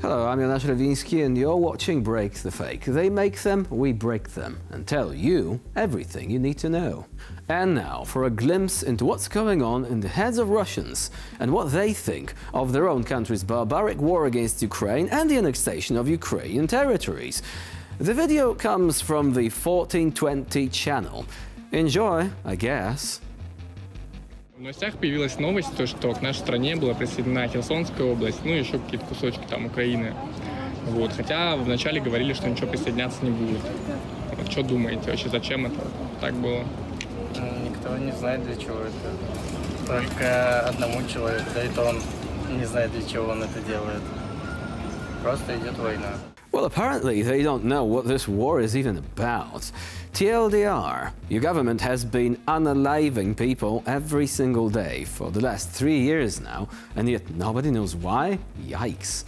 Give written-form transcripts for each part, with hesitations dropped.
Hello, I'm Jonasz Lewiński and you're watching Break the Fake. They make them, we break them, and tell you everything you need to know. And now for a glimpse into what's going on in the heads of Russians and what they think of their own country's barbaric war against Ukraine and the annexation of Ukrainian territories. The video comes from the 1420 channel. Enjoy, I guess. В новостях появилась новость, что к нашей стране была присоединена Херсонская область, ну и еще какие-то кусочки там Украины. Вот. Хотя вначале говорили, что ничего присоединяться не будет. Вот, что думаете вообще, зачем это так было? Никто не знает, для чего это. Только одному человеку, да и то он не знает, для чего он это делает. Просто идет война. Well, apparently they don't know what this war is even about. TLDR, your government has been unaliving people every single day for the last 3 years now, and yet nobody knows why? Yikes.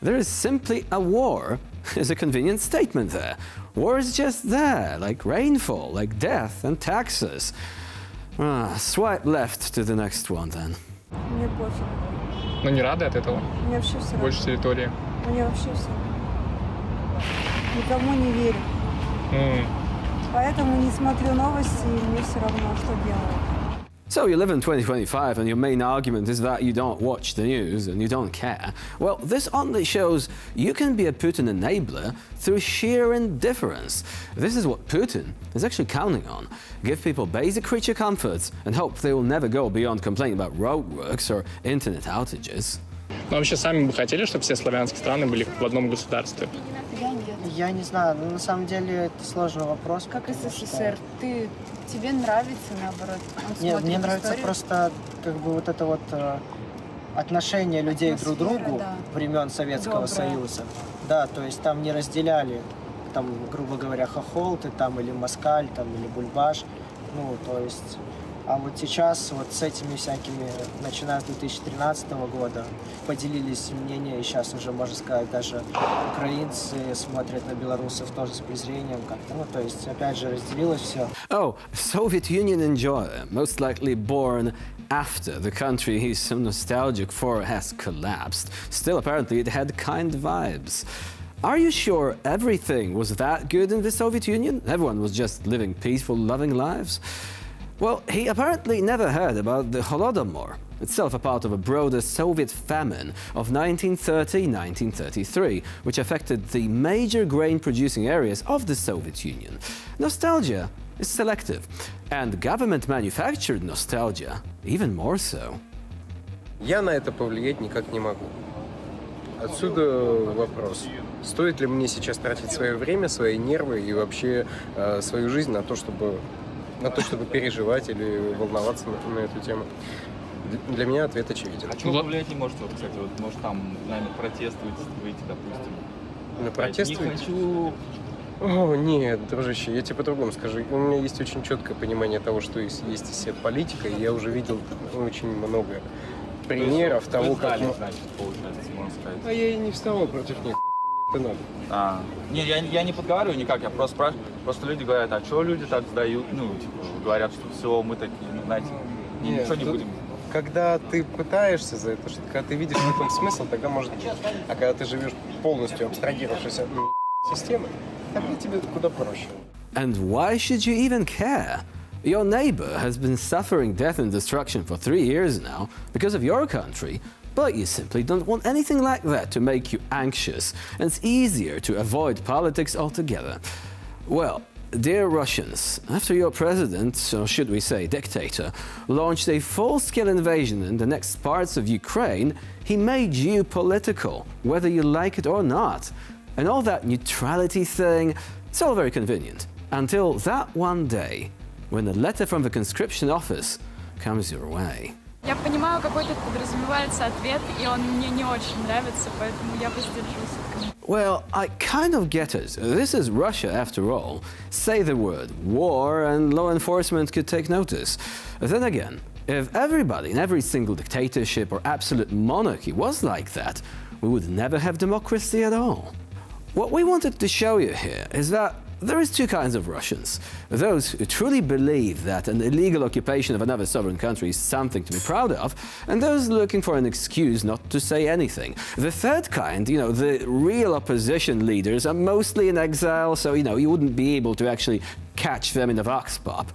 There is simply a war, is a convenient statement there. War is just there, like rainfall, like death and taxes. Swipe left to the next one then. Мне пофиг. Но не рады от этого? Мне вообще все равно. Больше территории? Мне вообще все равно. Никому не верю. Поэтому не смотрю новости, и мне все равно, что делают. So you live in 2025 and your main argument is that you don't watch the news and you don't care. Well, this only shows you can be a Putin enabler through sheer indifference. This is what Putin is actually counting on. Give people basic creature comforts and hope they will never go beyond complaining about roadworks or internet outages. Но вообще сами бы хотели, чтобы все славянские страны были в одном государстве? Я не знаю, но на самом деле это сложный вопрос. Как СССР, тебе нравится, наоборот? Нет, мне нравится просто как бы вот это вот отношение людей друг к другу времен Советского Союза. Да, то есть там не разделяли, там, грубо говоря, хохол ты там или москаль, там, или бульбаш. Ну, то есть... А вот сейчас вот с этими всякими, начиная с 2013 года, поделились мнения, и сейчас уже, можно сказать, даже украинцы смотрят на белорусов тоже с презрением как-то. Ну, то есть, опять же, разделилось все. Oh, Soviet Union enjoyer, most likely born after the country he's so nostalgic for has collapsed. Still, apparently, it had kind vibes. Are you sure everything was that good in the Soviet Union? Everyone was just living peaceful, loving lives? Well, he apparently never heard about the Holodomor, itself a part of a broader Soviet famine of 1930-1933, which affected the major grain-producing areas of the Soviet Union. Nostalgia is selective, and government-manufactured nostalgia even more so. Я на это повлиять никак не могу. Отсюда вопрос. Стоит ли мне сейчас тратить свое время, свои нервы и вообще свою жизнь на то, чтобы переживать или волноваться на эту тему? Для меня ответ очевиден. А чего повлиять не можете, вот, кстати, вот, может, там, наверное, протестовать, выйти, допустим? На протест не выйти? хочу... О, нет, дружище, я тебе по-другому скажу. У меня есть очень четкое понимание того, что есть вся политика, и я уже видел очень много примеров того, как... значит, получается, можно сказать. А я и не вставал против них. Это надо. Не, я не подговариваю никак, я просто спрашиваю. Просто люди говорят, а что люди так сдают? Ну, типа, говорят, что все, мы такие, ну, знаете, ничего не будем. Когда ты пытаешься за это, когда ты видишь в этом смысл, тогда может быть. А когда ты живешь полностью абстрагировавшись от системы, тогда тебе куда проще. And why should you even care? Your neighbor has been suffering death and destruction for 3 years now because of your country. But you simply don't want anything like that to make you anxious, and it's easier to avoid politics altogether. Well, dear Russians, after your president, or should we say dictator, launched a full-scale invasion in the next parts of Ukraine, he made you political, whether you like it or not. And all that neutrality thing, it's all very convenient. Until that one day, when a letter from the conscription office comes your way. Я понимаю, какой тут подразумевается ответ, и он мне не очень нравится, поэтому я воздержусь. Well, I kind of get it. This is Russia after all. Say the word war and law enforcement could take notice. Then again, if everybody in every single dictatorship or absolute monarchy was like that, we would never have democracy at all. What we wanted to show you here is that there is two kinds of Russians. Those who truly believe that an illegal occupation of another sovereign country is something to be proud of, and those looking for an excuse not to say anything. The third kind, the real opposition leaders, are mostly in exile, so, you wouldn't be able to actually catch them in the vox pop.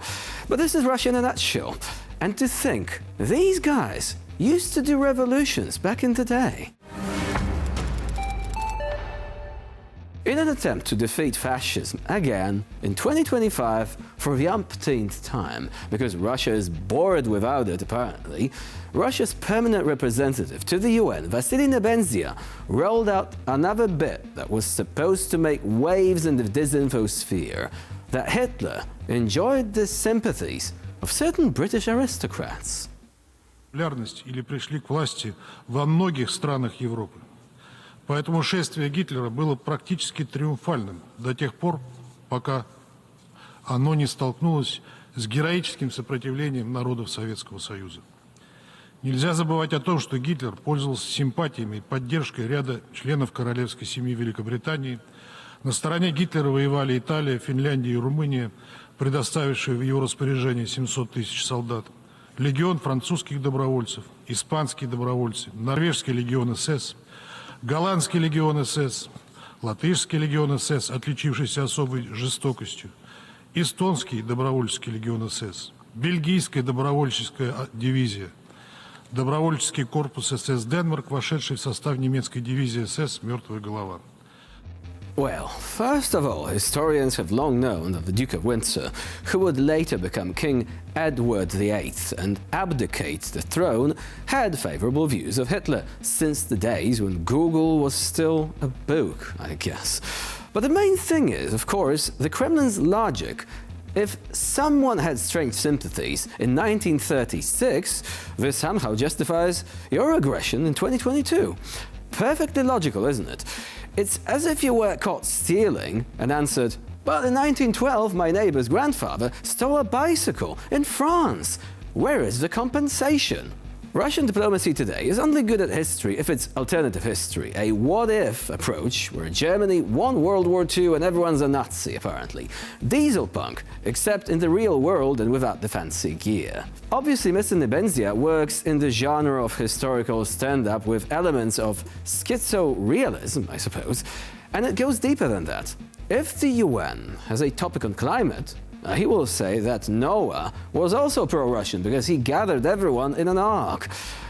But this is Russia in a nutshell. And to think, these guys used to do revolutions back in the day. In an attempt to defeat fascism again in 2025 for the umpteenth time, because Russia is bored without it apparently, Russia's permanent representative to the UN, Vasily Nebenzia, rolled out another bit that was supposed to make waves in the disinfosphere, that Hitler enjoyed the sympathies of certain British aristocrats. Популярность или пришли к власти во многих странах Европы. Поэтому шествие Гитлера было практически триумфальным до тех пор, пока оно не столкнулось с героическим сопротивлением народов Советского Союза. Нельзя забывать о том, что Гитлер пользовался симпатиями и поддержкой ряда членов королевской семьи Великобритании. На стороне Гитлера воевали Италия, Финляндия и Румыния, предоставившие в его распоряжение 700 тысяч солдат, легион французских добровольцев, испанские добровольцы, норвежский легион СС, голландский легион СС, латышский легион СС, отличившийся особой жестокостью, эстонский добровольческий легион СС, бельгийская добровольческая дивизия, добровольческий корпус СС Денмарк, вошедший в состав немецкой дивизии СС «Мертвая голова». Well, first of all, historians have long known that the Duke of Windsor, who would later become King Edward VIII and abdicate the throne, had favorable views of Hitler since the days when Google was still a book, I guess. But the main thing is, of course, the Kremlin's logic. If someone had strange sympathies in 1936, this somehow justifies your aggression in 2022. Perfectly logical, isn't it? It's as if you were caught stealing and answered, "But in 1912 my neighbor's grandfather stole a bicycle in France. Where is the compensation?" Russian diplomacy today is only good at history if it's alternative history, a what-if approach where Germany won World War II and everyone's a Nazi, apparently. Dieselpunk, except in the real world and without the fancy gear. Obviously, Mr. Nebenzia works in the genre of historical stand-up with elements of schizo-realism, I suppose, and it goes deeper than that. If the UN has a topic on climate, he will say that Noah was also pro-Russian because he gathered everyone in an ark,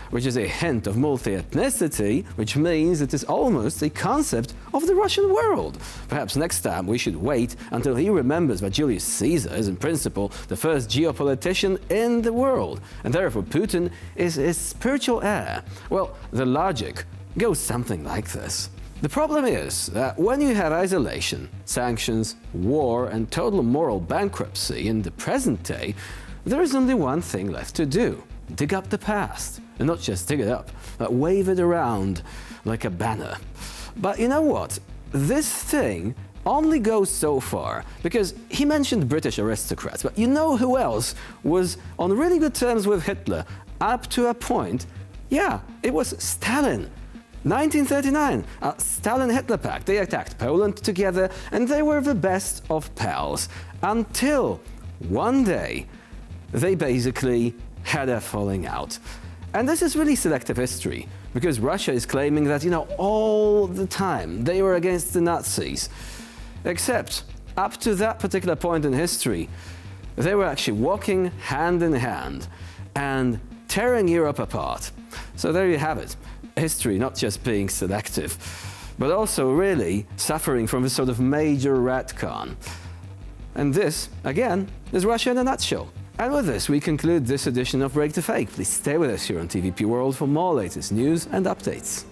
which is a hint of multi-ethnicity, which means it is almost a concept of the Russian world. Perhaps next time we should wait until he remembers that Julius Caesar is in principle the first geopolitician in the world, and therefore Putin is his spiritual heir. Well, the logic goes something like this. The problem is that when you have isolation, sanctions, war, and total moral bankruptcy in the present day, there is only one thing left to do: dig up the past. And not just dig it up, but wave it around like a banner. But you know what? This thing only goes so far, because he mentioned British aristocrats, but you know who else was on really good terms with Hitler up to a point? Yeah, it was Stalin. 1939, Stalin-Hitler pact. They attacked Poland together, and they were the best of pals. Until one day, they basically had a falling out. And this is really selective history, because Russia is claiming that, all the time they were against the Nazis. Except, up to that particular point in history, they were actually walking hand in hand and tearing Europe apart. So there you have it. History not just being selective, but also really suffering from a sort of major retcon. And this, again, is Russia in a nutshell. And with this, we conclude this edition of Break the Fake. Please stay with us here on TVP World for more latest news and updates.